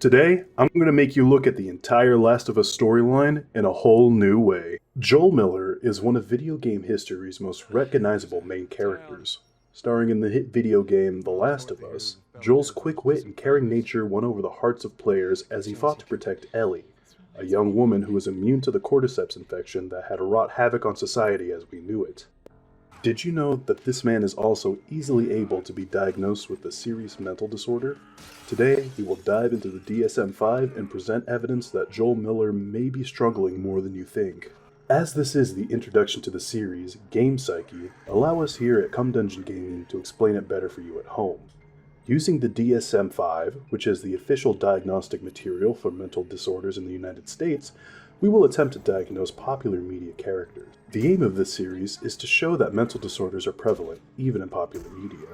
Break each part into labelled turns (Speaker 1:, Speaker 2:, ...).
Speaker 1: Today, I'm going to make you look at the entire Last of Us storyline in a whole new way. Joel Miller is one of video game history's most recognizable main characters. Starring in the hit video game The Last of Us, Joel's quick wit and caring nature won over the hearts of players as he fought to protect Ellie, a young woman who was immune to the cordyceps infection that had wrought havoc on society as we knew it. Did you know that this man is also easily able to be diagnosed with a serious mental disorder? Today, we will dive into the DSM-V and present evidence that Joel Miller may be struggling more than you think. As this is the introduction to the series, GamePsyche, allow us here at Come Dungeon Gaming to explain it better for you at home. Using the DSM-V, which is the official diagnostic material for mental disorders in the United States, we will attempt to diagnose popular media characters. The aim of this series is to show that mental disorders are prevalent, even in popular media.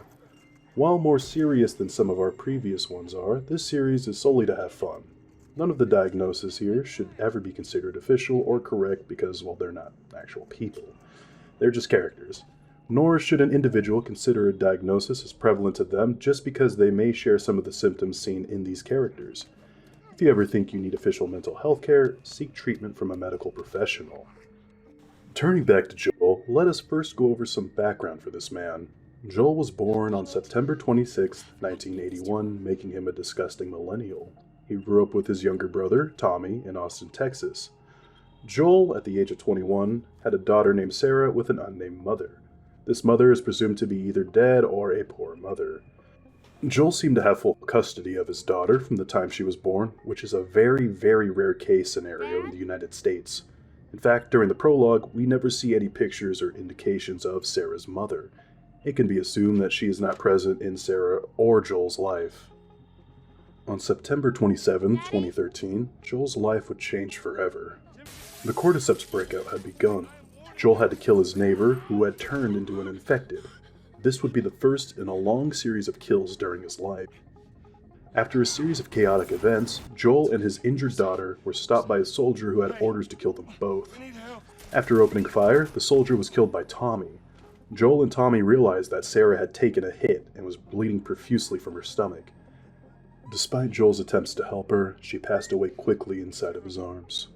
Speaker 1: While more serious than some of our previous ones are, this series is solely to have fun. None of the diagnoses here should ever be considered official or correct because, well, they're not actual people. They're just characters. Nor should an individual consider a diagnosis as prevalent to them just because they may share some of the symptoms seen in these characters. If you ever think you need official mental health care, seek treatment from a medical professional. Turning back to Joel, let us first go over some background for this man. Joel was born on September 26, 1981, making him a disgusting millennial. He grew up with his younger brother, Tommy, in Austin, Texas. Joel, at the age of 21, had a daughter named Sarah with an unnamed mother. This mother is presumed to be either dead or a poor mother. Joel seemed to have full custody of his daughter from the time she was born, which is a very, very rare case scenario in the United States. In fact, during the prologue, we never see any pictures or indications of Sarah's mother. It can be assumed that she is not present in Sarah or Joel's life. On September 27, 2013, Joel's life would change forever. The cordyceps breakout had begun. Joel had to kill his neighbor, who had turned into an infected. This would be the first in a long series of kills during his life. After a series of chaotic events, Joel and his injured daughter were stopped by a soldier who had orders to kill them both. After opening fire, the soldier was killed by Tommy. Joel and Tommy realized that Sarah had taken a hit and was bleeding profusely from her stomach. Despite Joel's attempts to help her, she passed away quickly inside of his arms.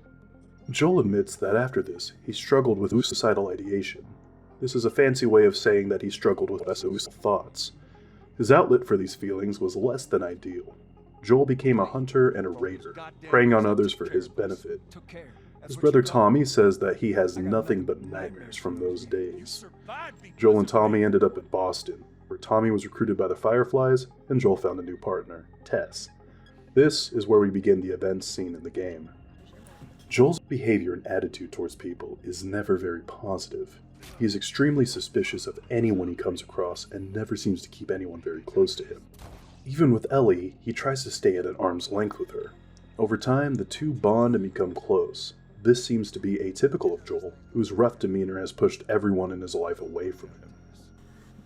Speaker 1: Joel admits that after this, he struggled with suicidal ideation. This is a fancy way of saying that he struggled with suicidal thoughts. His outlet for these feelings was less than ideal. Joel became a hunter and a raider, preying on others for his benefit. His brother Tommy says that he has nothing but nightmares from those days. Joel and Tommy ended up in Boston, where Tommy was recruited by the Fireflies, and Joel found a new partner, Tess. This is where we begin the events seen in the game. Joel's behavior and attitude towards people is never very positive. He is extremely suspicious of anyone he comes across and never seems to keep anyone very close to him. Even with Ellie, he tries to stay at an arm's length with her. Over time, the two bond and become close. This seems to be atypical of Joel, whose rough demeanor has pushed everyone in his life away from him.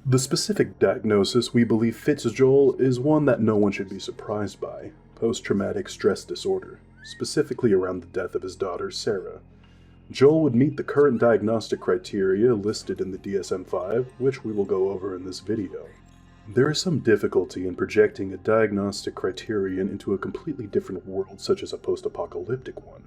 Speaker 1: The specific diagnosis we believe fits Joel is one that no one should be surprised by: post-traumatic stress disorder, specifically around the death of his daughter, Sarah. Joel would meet the current diagnostic criteria listed in the DSM-V, which we will go over in this video. There is some difficulty in projecting a diagnostic criterion into a completely different world such as a post-apocalyptic one.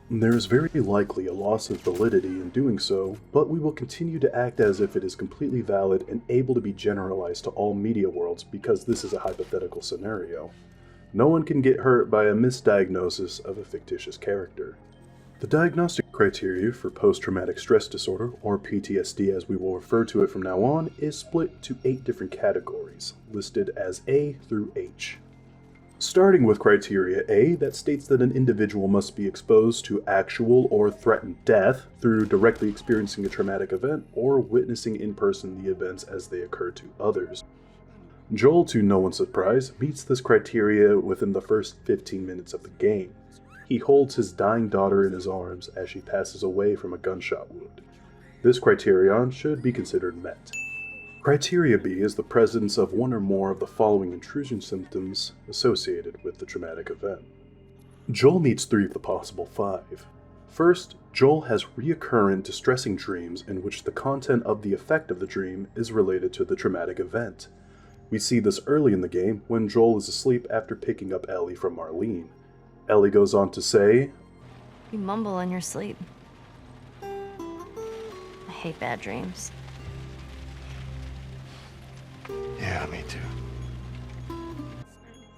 Speaker 1: There is very likely a loss of validity in doing so, but we will continue to act as if it is completely valid and able to be generalized to all media worlds because this is a hypothetical scenario. No one can get hurt by a misdiagnosis of a fictitious character. The diagnostic criteria for post-traumatic stress disorder, or PTSD as we will refer to it from now on, is split to 8 different categories, listed as A through H. Starting with criteria A, that states that an individual must be exposed to actual or threatened death through directly experiencing a traumatic event or witnessing in person the events as they occur to others. Joel, to no one's surprise, meets this criteria within the first 15 minutes of the game. He holds his dying daughter in his arms as she passes away from a gunshot wound. This criterion should be considered met. Criteria B is the presence of one or more of the following intrusion symptoms associated with the traumatic event. Joel meets 3 of the possible 5. First, Joel has reoccurrent distressing dreams in which the content of the effect of the dream is related to the traumatic event. We see this early in the game when Joel is asleep after picking up Ellie from Marlene. Ellie goes on to say,
Speaker 2: You mumble in your sleep. I hate bad dreams.
Speaker 3: Yeah, me too.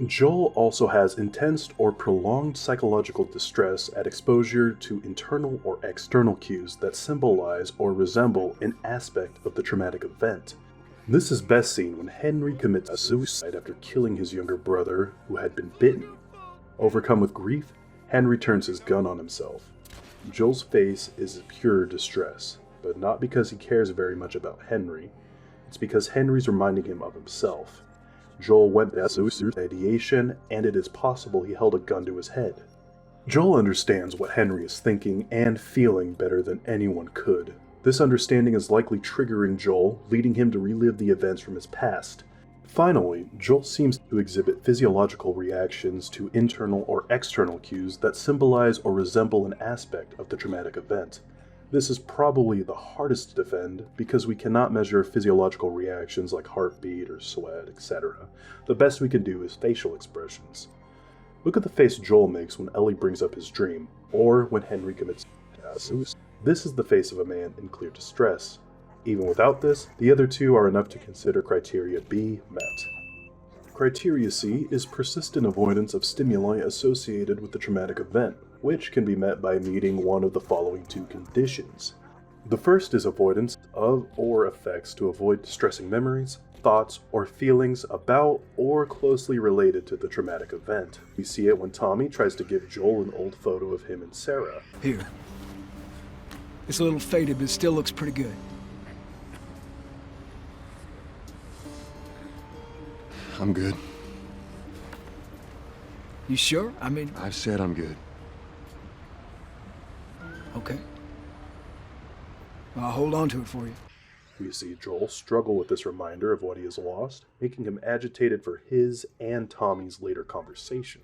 Speaker 1: Joel also has intense or prolonged psychological distress at exposure to internal or external cues that symbolize or resemble an aspect of the traumatic event. This is best seen when Henry commits suicide after killing his younger brother, who had been bitten. Overcome with grief, Henry turns his gun on himself. Joel's face is pure distress, but not because he cares very much about Henry. It's because Henry's reminding him of himself. Joel went through suicide ideation, and it is possible he held a gun to his head. Joel understands what Henry is thinking and feeling better than anyone could. This understanding is likely triggering Joel, leading him to relive the events from his past. Finally, Joel seems to exhibit physiological reactions to internal or external cues that symbolize or resemble an aspect of the traumatic event. This is probably the hardest to defend because we cannot measure physiological reactions like heartbeat or sweat, etc. The best we can do is facial expressions. Look at the face Joel makes when Ellie brings up his dream, or when Henry commits suicide. This is the face of a man in clear distress. Even without this, the other two are enough to consider criteria B met. Criteria C is persistent avoidance of stimuli associated with the traumatic event, which can be met by meeting one of the following two conditions. The first is avoidance of or effects to avoid distressing memories, thoughts, or feelings about or closely related to the traumatic event. We see it when Tommy tries to give Joel an old photo of him and Sarah.
Speaker 4: Here. It's a little faded, but it still looks pretty good.
Speaker 3: I'm good.
Speaker 4: You sure? I mean...
Speaker 3: I've said I'm good.
Speaker 4: Okay. I'll hold on to it for you.
Speaker 1: We see Joel struggle with this reminder of what he has lost, making him agitated for his and Tommy's later conversation.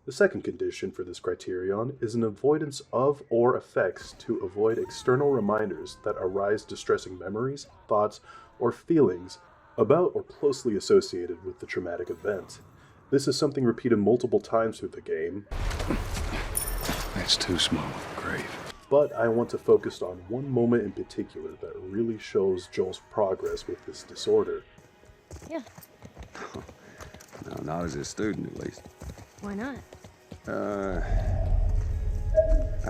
Speaker 1: The second condition for this criterion is an avoidance of or effects to avoid external reminders that arise distressing memories, thoughts, or feelings about or closely associated with the traumatic event. This is something repeated multiple times through the game.
Speaker 3: That's too small of a grave.
Speaker 1: But I want to focus on one moment in particular that really shows Joel's progress with this disorder.
Speaker 2: Yeah,
Speaker 3: No, not as a student, at least.
Speaker 2: why not?
Speaker 3: I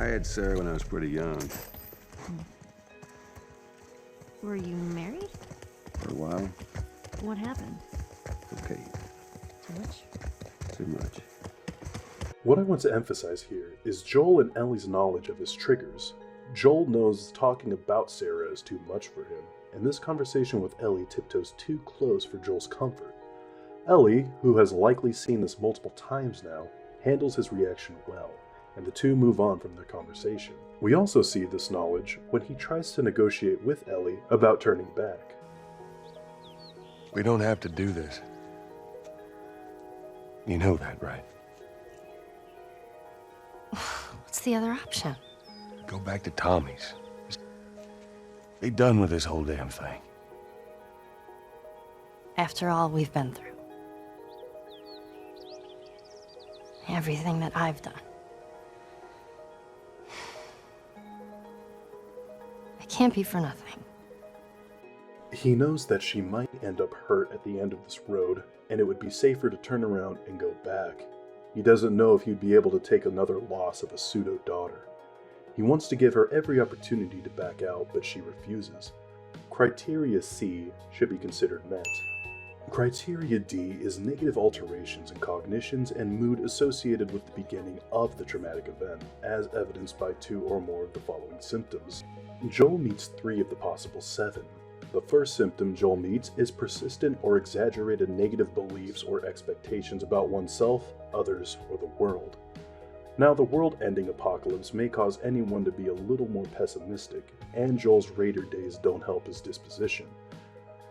Speaker 3: had Sarah when I was pretty young.
Speaker 2: Were you married?
Speaker 3: For a while.
Speaker 2: What happened?
Speaker 3: Okay,
Speaker 2: Too much?
Speaker 3: too much.
Speaker 1: What I want to emphasize here is Joel and Ellie's knowledge of his triggers. Joel knows talking about Sarah is too much for him, and this conversation with Ellie tiptoes too close for Joel's comfort. Ellie, who has likely seen this multiple times now, handles his reaction well, and the two move on from their conversation. We also see this knowledge when he tries to negotiate with Ellie about turning back.
Speaker 3: We don't have to do this. You know that, right?
Speaker 2: What's the other option?
Speaker 3: Go back to Tommy's. Just be done with this whole damn thing.
Speaker 2: After all we've been through. Everything that I've done. It can't be for nothing.
Speaker 1: He knows that she might end up hurt at the end of this road, and it would be safer to turn around and go back. He doesn't know if he'd be able to take another loss of a pseudo-daughter. He wants to give her every opportunity to back out, but she refuses. Criteria C should be considered met. Criteria D is negative alterations in cognitions and mood associated with the beginning of the traumatic event, as evidenced by 2 or more of the following symptoms. Joel meets 3 of the possible 7. The first symptom Joel meets is persistent or exaggerated negative beliefs or expectations about oneself, others, or the world. Now, the world-ending apocalypse may cause anyone to be a little more pessimistic, and Joel's Raider days don't help his disposition.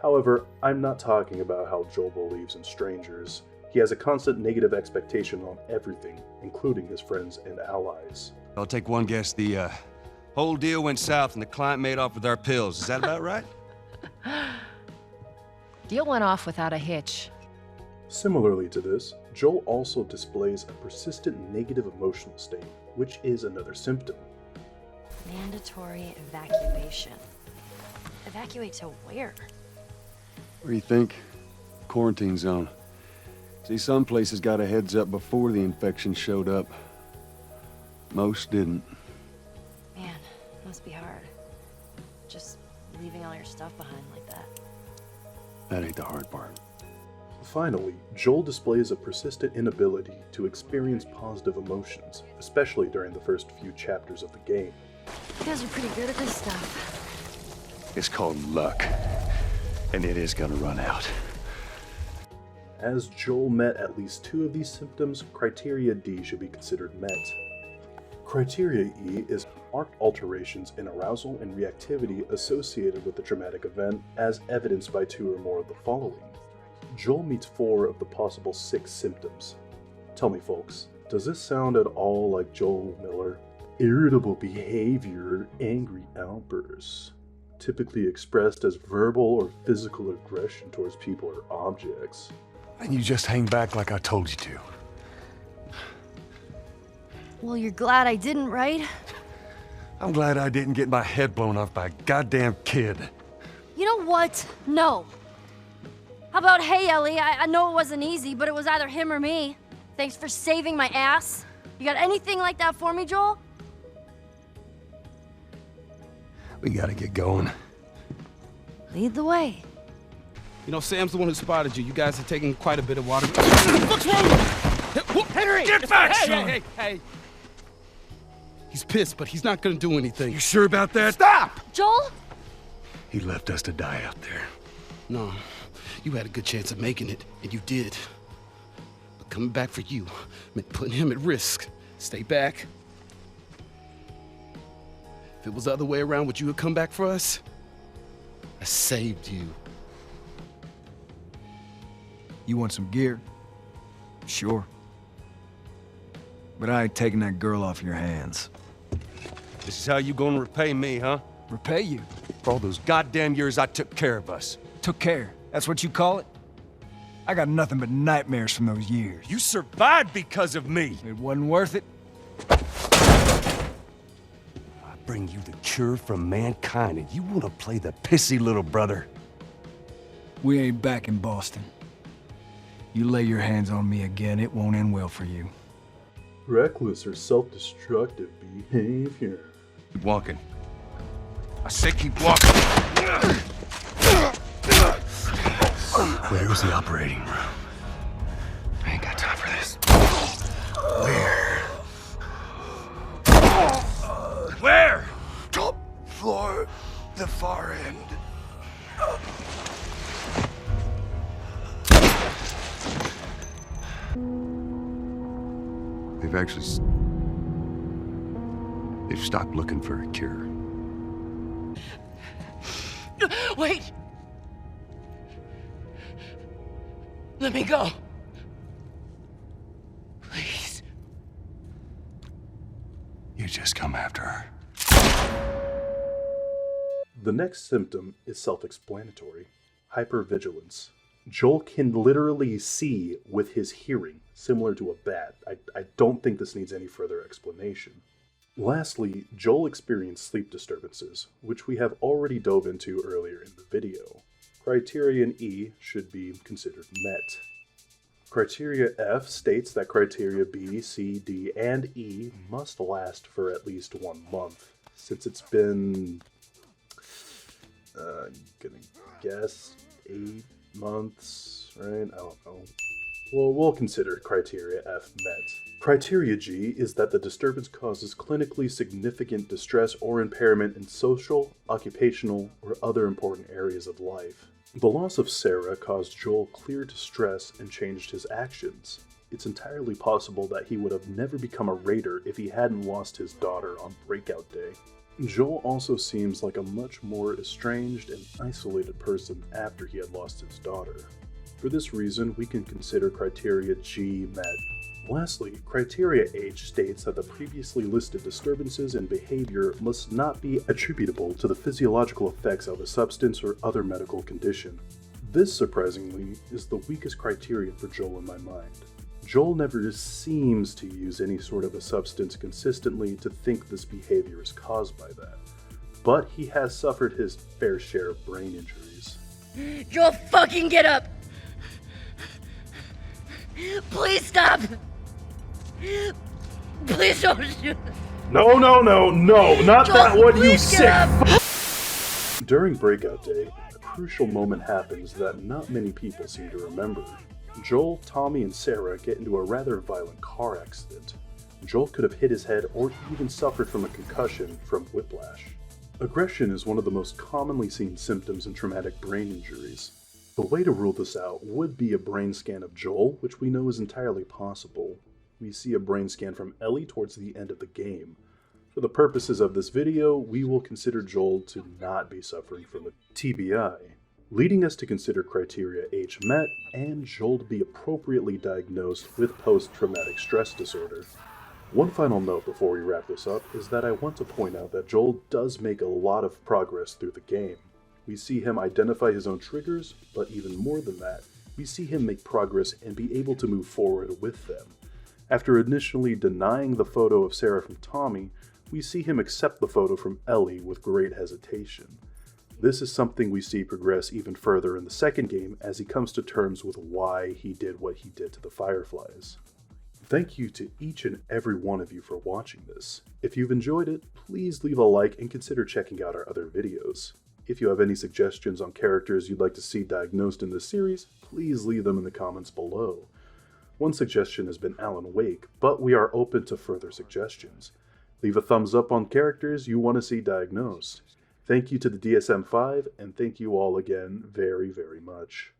Speaker 1: However, I'm not talking about how Joel believes in strangers. He has a constant negative expectation on everything, including his friends and allies.
Speaker 5: I'll take one guess. The whole deal went south and the client made off with our pills. Is that about right?
Speaker 6: Deal went off without a hitch.
Speaker 1: Similarly to this, Joel also displays a persistent negative emotional state, which is another symptom.
Speaker 2: Mandatory evacuation. Evacuate to where?
Speaker 3: Where do you think? Quarantine zone. See, some places got a heads up before the infection showed up. Most didn't.
Speaker 2: Man, it must be hard. Just leaving all your stuff behind like that.
Speaker 3: That ain't the hard part.
Speaker 1: Finally, Joel displays a persistent inability to experience positive emotions, especially during the first few chapters of the game.
Speaker 2: You guys are pretty good at this stuff.
Speaker 3: It's called luck. And it is gonna run out.
Speaker 1: As Joel met at least 2 of these symptoms, Criteria D should be considered met. Criteria E is marked alterations in arousal and reactivity associated with the traumatic event, as evidenced by 2 or more of the following. Joel meets 4 of the possible 6 symptoms. Tell me, folks, does this sound at all like Joel Miller? Irritable behavior, angry outbursts, typically expressed as verbal or physical aggression towards people or objects.
Speaker 3: And you just hang back like I told you to.
Speaker 2: Well, you're glad I didn't, right?
Speaker 3: I'm glad I didn't get my head blown off by a goddamn kid.
Speaker 2: You know what? No. How about, hey, Ellie, I know it wasn't easy, but it was either him or me. Thanks for saving my ass. You got anything like that for me, Joel?
Speaker 3: We gotta get going.
Speaker 2: Lead the way.
Speaker 5: You know, Sam's the one who spotted you. You guys are taking quite a bit of water. What's wrong? Henry! Get back, son! Hey! He's pissed, but he's not gonna do anything.
Speaker 3: You sure about that?
Speaker 5: Stop!
Speaker 2: Joel?
Speaker 3: He left us to die out there.
Speaker 5: No, you had a good chance of making it, and you did. But coming back for you meant putting him at risk. Stay back. If it was the other way around, would you have come back for us? I saved you.
Speaker 4: You want some gear? Sure. But I ain't taking that girl off your hands.
Speaker 3: This is how you gonna repay me, huh?
Speaker 4: Repay you?
Speaker 3: For all those goddamn years I took care of us.
Speaker 4: Took care. That's what you call it? I got nothing but nightmares from those years.
Speaker 3: You survived because of me.
Speaker 4: It wasn't worth it.
Speaker 3: I bring you the cure from mankind, and you wanna play the pissy little brother.
Speaker 4: We ain't back in Boston. You lay your hands on me again, it won't end well for you.
Speaker 1: Reckless or self-destructive behavior.
Speaker 3: Keep walking. I say keep walking. Where's the operating room? I ain't got time for this. Where?
Speaker 7: Top floor, the far end.
Speaker 3: They've stopped looking for a cure.
Speaker 8: Wait! Let me go. Please.
Speaker 3: You just come after her.
Speaker 1: The next symptom is self-explanatory: hypervigilance. Joel can literally see with his hearing, similar to a bat. I don't think this needs any further explanation. Lastly, Joel experienced sleep disturbances, which we have already dove into earlier in the video. Criterion E should be considered met. Criteria F states that criteria B, C, D, and E must last for at least 1 month. Since it's been, I'm gonna guess 8 months, right? I don't know. Well, we'll consider criteria F met. Criteria G is that the disturbance causes clinically significant distress or impairment in social, occupational, or other important areas of life. The loss of Sarah caused Joel clear distress and changed his actions. It's entirely possible that he would have never become a raider if he hadn't lost his daughter on Breakout Day. Joel also seems like a much more estranged and isolated person after he had lost his daughter. For this reason, we can consider criteria G met. Lastly, criteria H states that the previously listed disturbances in behavior must not be attributable to the physiological effects of a substance or other medical condition. This, surprisingly, is the weakest criterion for Joel in my mind. Joel never seems to use any sort of a substance consistently to think this behavior is caused by that. But he has suffered his fair share of brain injuries.
Speaker 8: Joel, fucking get up! Please stop! Please don't shoot!
Speaker 1: No, not
Speaker 8: Joel,
Speaker 1: that one, you
Speaker 8: please
Speaker 1: sick
Speaker 8: get up!
Speaker 1: During Breakout Day, a crucial moment happens that not many people seem to remember. Joel, Tommy, and Sarah get into a rather violent car accident. Joel could have hit his head or he even suffered from a concussion from whiplash. Aggression is one of the most commonly seen symptoms in traumatic brain injuries. The way to rule this out would be a brain scan of Joel, which we know is entirely possible. We see a brain scan from Ellie towards the end of the game. For the purposes of this video, we will consider Joel to not be suffering from a TBI, leading us to consider criteria H met and Joel to be appropriately diagnosed with post-traumatic stress disorder. One final note before we wrap this up is that I want to point out that Joel does make a lot of progress through the game. We see him identify his own triggers, but even more than that, we see him make progress and be able to move forward with them. After initially denying the photo of Sarah from Tommy, we see him accept the photo from Ellie with great hesitation. This is something we see progress even further in the second game as he comes to terms with why he did what he did to the Fireflies. Thank you to each and every one of you for watching this. If you've enjoyed it, please leave a like and consider checking out our other videos. If you have any suggestions on characters you'd like to see diagnosed in this series, please leave them in the comments below. One suggestion has been Alan Wake, but we are open to further suggestions. Leave a thumbs up on characters you want to see diagnosed. Thank you to the DSM-V, and thank you all again very, very much.